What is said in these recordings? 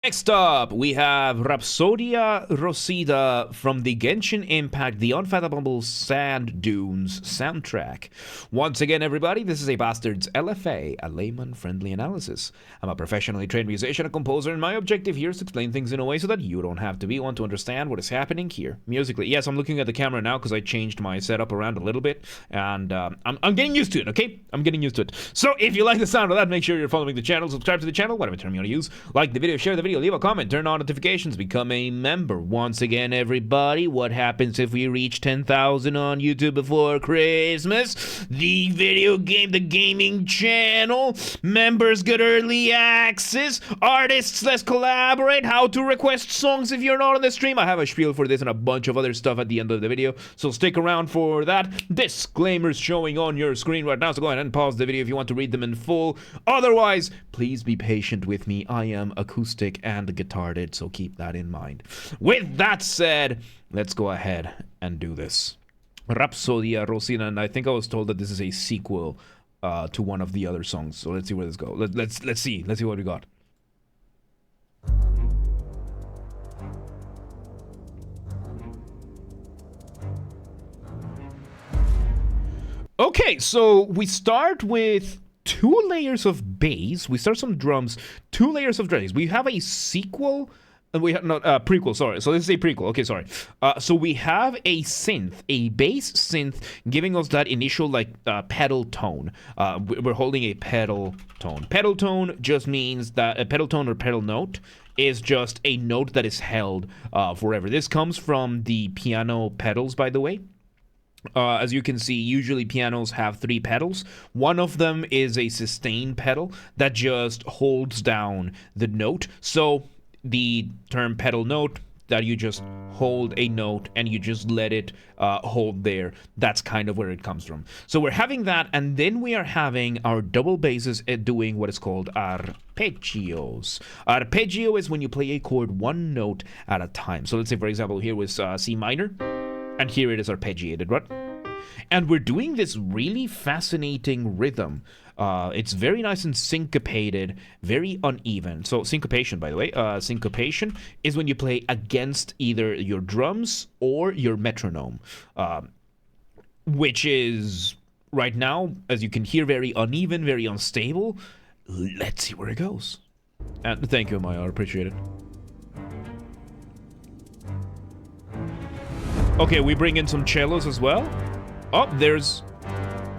Next up, we have Rhapsodia Roscida from the Genshin Impact The Unfathomable Sand Dunes soundtrack. Once again, everybody, this is a Basterd's LFA, a layman-friendly analysis. I'm a professionally trained musician and composer, and my objective here is to explain things in a way so that you don't have to be one to understand what is happening here musically. Yes, I'm looking at the camera now because I changed my setup around a little bit, and I'm getting used to it, okay? I'm getting used to it. So if you like the sound of that, make sure you're following the channel, subscribe to the channel, whatever term you want to use, like the video, share the video, leave a comment, turn on notifications, become a member. Once again, everybody, what happens if we reach 10,000 on YouTube before Christmas? The the gaming channel, members get early access, artists let's collaborate, how to request songs if you're not on the stream. I have a spiel for this and a bunch of other stuff at the end of the video, so stick around for that. Disclaimers showing on your screen right now, so go ahead and pause the video if you want to read them in full. Otherwise, please be patient with me. I am acoustic and guitarded, so keep that in mind. With that said, let's go ahead and do this. Rhapsodia Roscida, and I think I was told that this is a sequel to one of the other songs. So let's see where this goes. Let's see what we got. Okay, so we start with 2 layers of bass. We start some drums, 2 layers of drums. We have a sequel. We have not prequel. Sorry. So this is a prequel. Okay, sorry. So we have a synth, a bass synth, giving us that initial pedal tone. We're holding a pedal tone. Pedal tone just means that a pedal tone or pedal note is just a note that is held forever. This comes from the piano pedals, by the way. As you can see, usually pianos have 3 pedals. One of them is a sustain pedal that just holds down the note. So the term pedal note, that you just hold a note and you just let it hold there, that's kind of where it comes from. So we're having that, and then we are having our double basses doing what is called arpeggios. Arpeggio is when you play a chord 1 note at a time. So let's say, for example, here was C minor, and here it is arpeggiated, right? And we're doing this really fascinating rhythm. It's very nice and syncopated, very uneven. So syncopation, by the way, syncopation is when you play against either your drums or your metronome, which is, right now, as you can hear, very uneven, very unstable. Let's see where it goes. And thank you, Maya, I appreciate it. Okay, we bring in some cellos as well. Oh,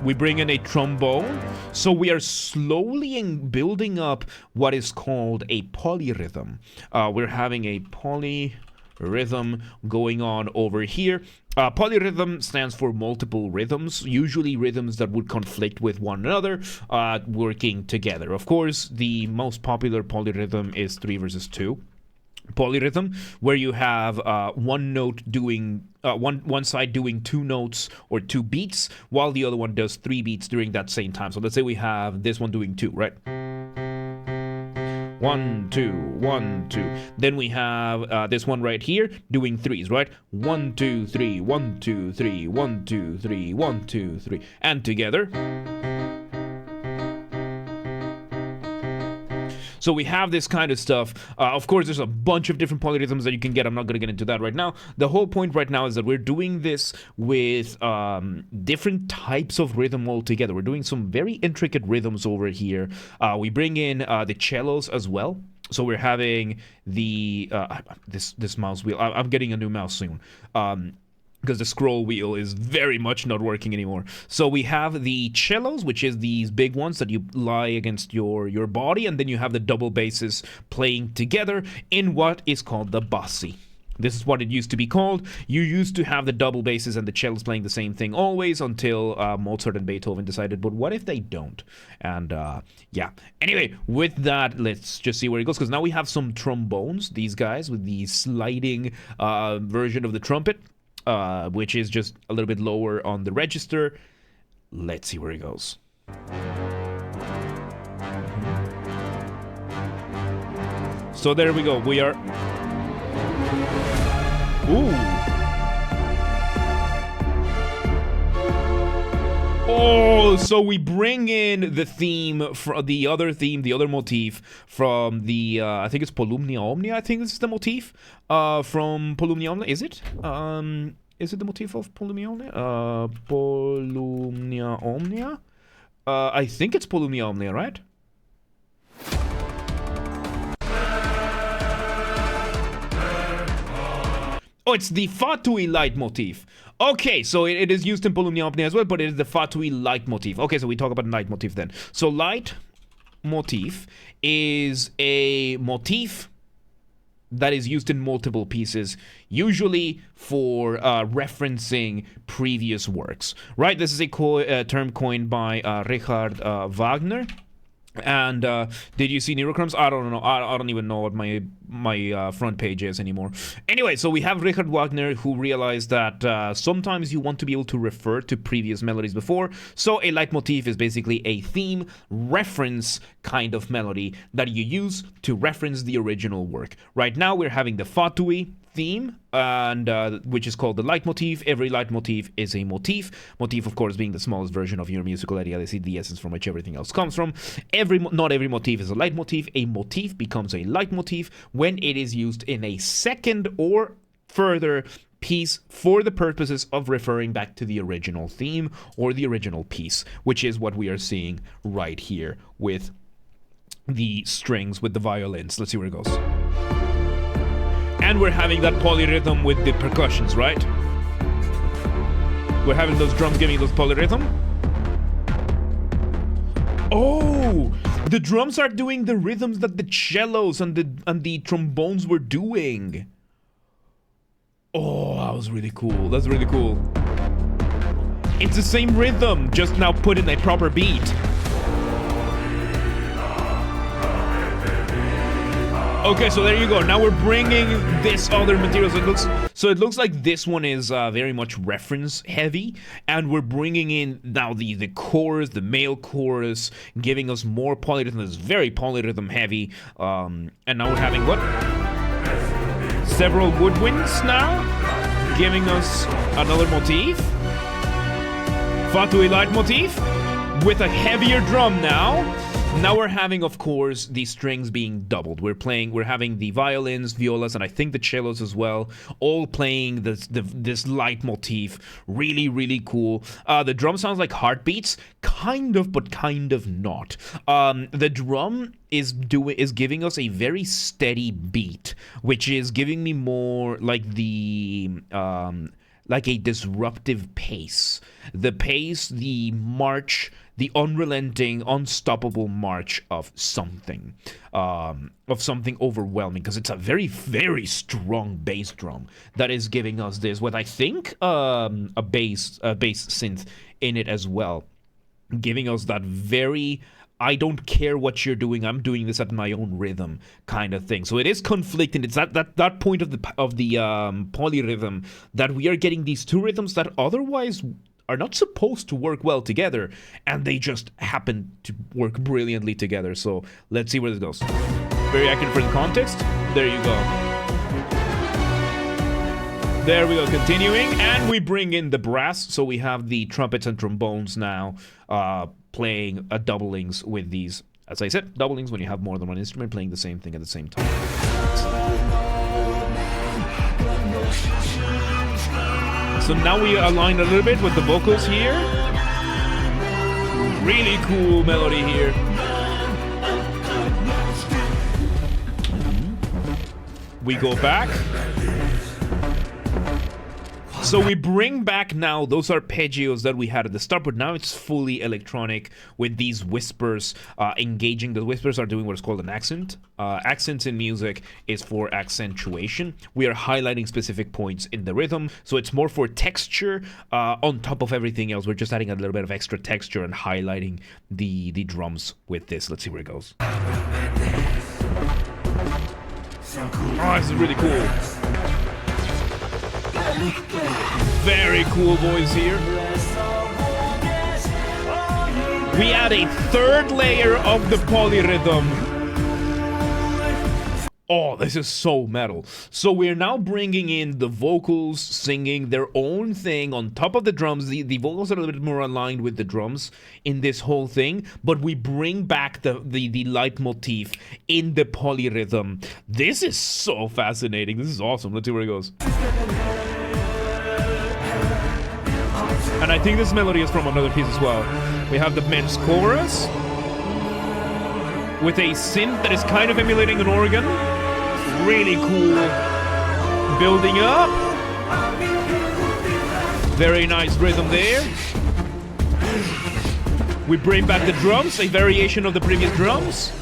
we bring in a trombone. So we are slowly building up what is called a polyrhythm. We're having a polyrhythm going on over here. Polyrhythm stands for multiple rhythms, usually rhythms that would conflict with one another, working together. Of course, the most popular polyrhythm is 3 versus 2. Polyrhythm, where you have one note doing one side doing 2 notes or 2 beats, while the other one does 3 beats during that same time. So let's say we have this one doing 2, right? 1 2 1 2. Then we have this one right here doing 3s, right? 1 2 3 1 2 3 1 2 3 1 2 3, and together. So we have this kind of stuff. Of course, there's a bunch of different polyrhythms that you can get. I'm not going to get into that right now. The whole point right now is that we're doing this with different types of rhythm altogether. We're doing some very intricate rhythms over here. We bring in the cellos as well. So we're having the this mouse wheel. I'm getting a new mouse soon. Because the scroll wheel is very much not working anymore. So we have the cellos, which is these big ones that you lie against your body, and then you have the double basses playing together in what is called the bassi. This is what it used to be called. You used to have the double basses and the cellos playing the same thing always until Mozart and Beethoven decided, but what if they don't? And yeah. Anyway, with that, let's just see where it goes, because now we have some trombones, these guys with the sliding version of the trumpet. Which is just a little bit lower on the register. Let's see where it goes. So there we go. We are... Ooh. Oh, so we bring in the theme, the other motif from the, I think it's Polymnia Omnia, I think this is the motif from Polymnia Omnia, is it? Is it the motif of Polymnia Omnia? Polymnia Omnia? I think it's Polymnia Omnia, right? Oh, it's the Fatui leitmotif. Okay, so it is used in Polymnia Omnia as well, but it is the Fatui leitmotif. Okay, so we talk about leitmotif then. So leitmotif is a motif that is used in multiple pieces, usually for referencing previous works, right? This is a term coined by Richard Wagner. And did you see Neurochrums? I don't know. I don't even know what my front page is anymore. Anyway, so we have Richard Wagner, who realized that sometimes you want to be able to refer to previous melodies before. So a leitmotif is basically a theme reference kind of melody that you use to reference the original work. Right now we're having the Fatui theme, and which is called the leitmotif. Every leitmotif is a motif. Motif, of course, being the smallest version of your musical idea. They see the essence from which everything else comes from. Not every motif is a leitmotif. A motif becomes a leitmotif when it is used in a second or further piece for the purposes of referring back to the original theme or the original piece, which is what we are seeing right here with the strings, with the violins. Let's see where it goes. And we're having that polyrhythm with the percussions, right? We're having those drums giving those polyrhythm. Oh, the drums are doing the rhythms that the cellos and the trombones were doing. Oh, that was really cool. That's really cool. It's the same rhythm, just now put in a proper beat. Okay, so there you go. Now we're bringing this other material. So it looks like this one is very much reference heavy, and we're bringing in now the chorus, the male chorus, giving us more polyrhythm. It's very polyrhythm heavy. And now we're having what? Several woodwinds now, giving us another motif. Fatui leitmotif with a heavier drum now. Now we're having, of course, the strings being doubled. We're having the violins, violas, and I think the cellos as well, all playing this leitmotif. Really, really cool. The drum sounds like heartbeats, kind of, but kind of not. The drum is giving us a very steady beat, which is giving me more like like a disruptive pace. The pace, the march, the unrelenting, unstoppable march of something overwhelming, because it's a very, very strong bass drum that is giving us this, what I think a bass synth in it as well, giving us that very, I don't care what you're doing, I'm doing this at my own rhythm kind of thing. So it is conflicting. It's that point of the polyrhythm that we are getting these two rhythms that otherwise are not supposed to work well together, and they just happen to work brilliantly together. So let's see where this goes. Very accurate for the context. There you go. There we go, continuing, and we bring in the brass. So we have the trumpets and trombones now playing doublings with these. As I said, doublings when you have more than one instrument playing the same thing at the same time. So now we align a little bit with the vocals here. Really cool melody here. We go back. So we bring back now those arpeggios that we had at the start, but now it's fully electronic with these whispers engaging. The whispers are doing what is called an accent. Accents in music is for accentuation. We are highlighting specific points in the rhythm, so it's more for texture on top of everything else. We're just adding a little bit of extra texture and highlighting the drums with this. Let's see where it goes. Oh, this is really cool. Very cool voice here. We add a third layer of the polyrhythm. Oh, this is so metal. So we're now bringing in the vocals singing their own thing on top of the drums. The vocals are a little bit more aligned with the drums in this whole thing, but we bring back the leitmotif in the polyrhythm. This is so fascinating. This is awesome. Let's see where it goes. And I think this melody is from another piece as well. We have the men's chorus with a synth that is kind of emulating an organ. Really cool. Building up. Very nice rhythm there. We bring back the drums, a variation of the previous drums,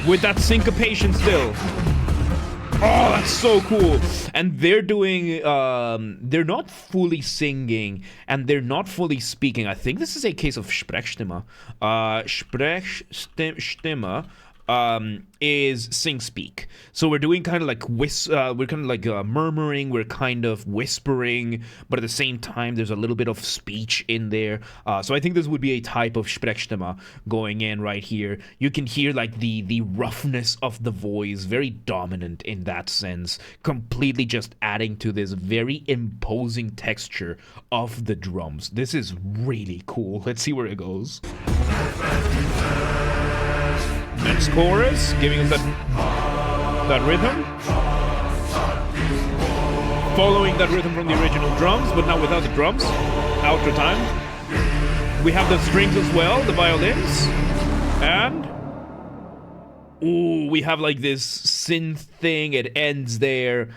with that syncopation still. Oh, that's so cool. And they're doing, they're not fully singing and they're not fully speaking. I think this is a case of Sprechstimme. Sprechstimme is sing speak. So we're doing kind of like murmuring, we're kind of whispering, but at the same time there's a little bit of speech in there. So I think this would be a type of Sprechstimme going in right here. You can hear like the roughness of the voice, very dominant in that sense, completely just adding to this very imposing texture of the drums. This is really cool. Let's see where it goes. Men's chorus, giving us that rhythm. Following that rhythm from the original drums, but now without the drums. Outro time. We have the strings as well, the violins. And... ooh, we have like this synth thing. It ends there.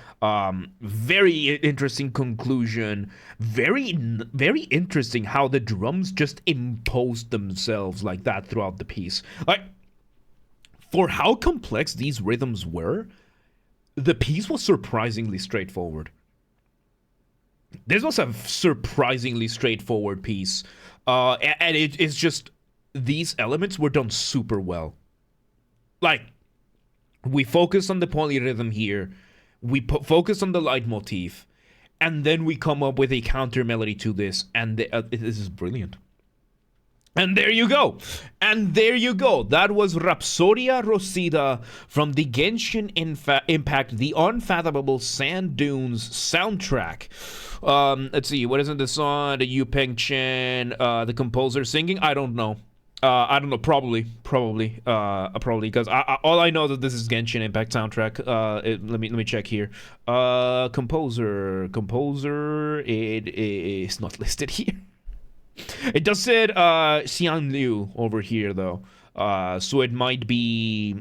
Very interesting conclusion. Very interesting how the drums just imposed themselves like that throughout the piece. Like... for how complex these rhythms were, the piece was surprisingly straightforward. This was a surprisingly straightforward piece. And it's just, these elements were done super well. Like, we focus on the polyrhythm here, we focus on the leitmotif, and then we come up with a counter melody to this, and this is brilliant. And there you go. And there you go. That was Rhapsodia Roscida from the Genshin Impact, the Unfathomable Sand Dunes soundtrack. Let's see. What is in the song? The Yu Peng Chen, the composer singing? I don't know. Probably, because all I know is that this is Genshin Impact soundtrack. Let me check here. Composer. It is not listed here. It does say Xian Liu over here though, so it might be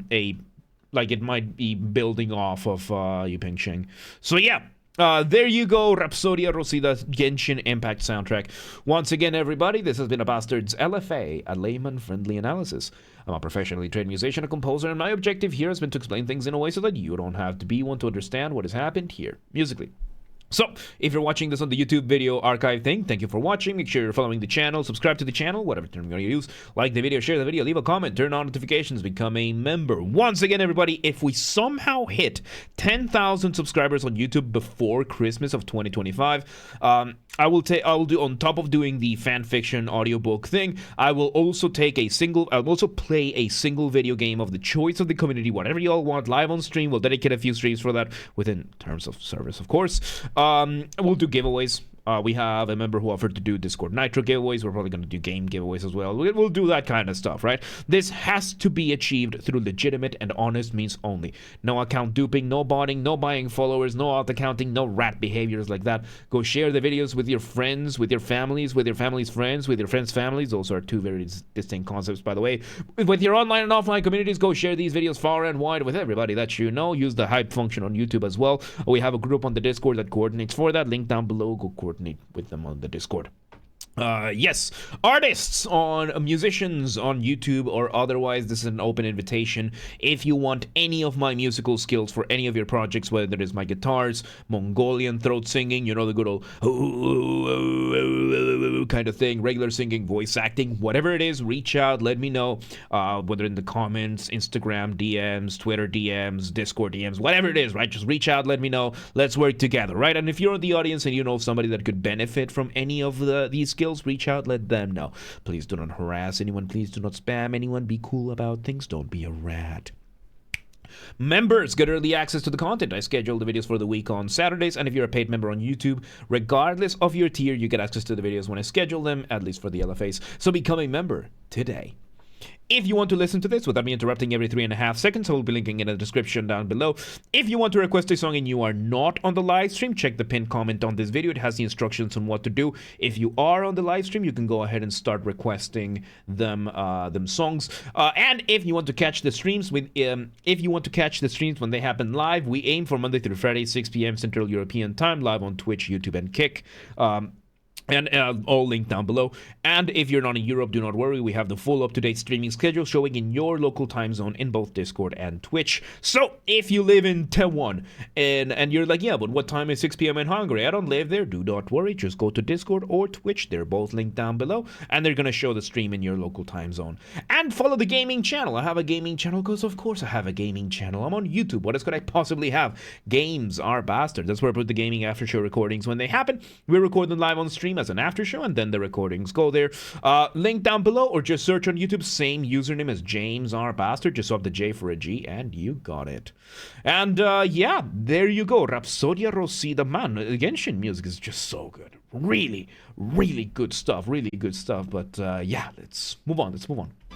building off of Yu Peng Cheng. So yeah, there you go, Rhapsodia Roscida Genshin Impact soundtrack. Once again, everybody, this has been a Basterd's LFA, a layman-friendly analysis. I'm a professionally trained musician, a composer, and my objective here has been to explain things in a way so that you don't have to be one to understand what has happened here musically. So, if you're watching this on the YouTube video archive thing, thank you for watching. Make sure you're following the channel, subscribe to the channel, whatever term you're going to use. Like the video, share the video, leave a comment, turn on notifications, become a member. Once again, everybody, if we somehow hit 10,000 subscribers on YouTube before Christmas of 2025, I will do, on top of doing the fan fiction audiobook thing, I will also play a single video game of the choice of the community, whatever you all want, live on stream. We'll dedicate a few streams for that within terms of service, of course. We'll do giveaways. We have a member who offered to do Discord Nitro giveaways. We're probably going to do game giveaways as well. We'll do that kind of stuff, right? This has to be achieved through legitimate and honest means only. No account duping, no botting, no buying followers, no auto-counting, no rat behaviors like that. Go share the videos with your friends, with your families, with your family's friends, with your friends' families. Those are two very distinct concepts, by the way. With your online and offline communities, go share these videos far and wide with everybody that you know. Use the hype function on YouTube as well. We have a group on the Discord that coordinates for that. Link down below. Go coordinate with them on the Discord. Yes, artists, musicians on YouTube or otherwise, this is an open invitation. If you want any of my musical skills for any of your projects, whether it is my guitars, Mongolian throat singing, you know, the good old kind of thing, regular singing, voice acting, whatever it is, reach out, let me know, whether in the comments, Instagram DMs, Twitter DMs, Discord DMs, whatever it is, right? Just reach out, let me know, let's work together, right? And if you're in the audience and you know somebody that could benefit from any of these skills, reach out, let them know. Please do not harass anyone, please do not spam anyone, be cool about things, don't be a rat. Members get early access to the content. I schedule the videos for the week on Saturdays, and if you're a paid member on YouTube, regardless of your tier, you get access to the videos when I schedule them, at least for the LFAs. So become a member today. If you want to listen to this without me interrupting every 3.5 seconds, I will be linking in the description down below. If you want to request a song and you are not on the live stream, check the pinned comment on this video. It has the instructions on what to do. If you are on the live stream, you can go ahead and start requesting them songs. And if you want to catch the streams when they happen live, we aim for Monday through Friday, 6 p.m. Central European Time, live on Twitch, YouTube, and Kick. And all linked down below. And if you're not in Europe, do not worry. We have the full up-to-date streaming schedule showing in your local time zone in both Discord and Twitch. So if you live in Taiwan and you're like, yeah, but what time is 6 p.m. in Hungary? I don't live there. Do not worry. Just go to Discord or Twitch. They're both linked down below. And they're going to show the stream in your local time zone. And follow the gaming channel. I have a gaming channel because, of course, I have a gaming channel. I'm on YouTube. What else could I possibly have? Games are Basterd. That's where I put the gaming after show recordings when they happen. We record them live on stream as an after show, and then the recordings go there. Link down below, or just search on YouTube, same username as James R. Basterd, just swap the J for a G, and you got it. And yeah, there you go. Rhapsodia Roscida, man, Genshin music is just so good. Really, really good stuff. Really good stuff. But yeah, let's move on.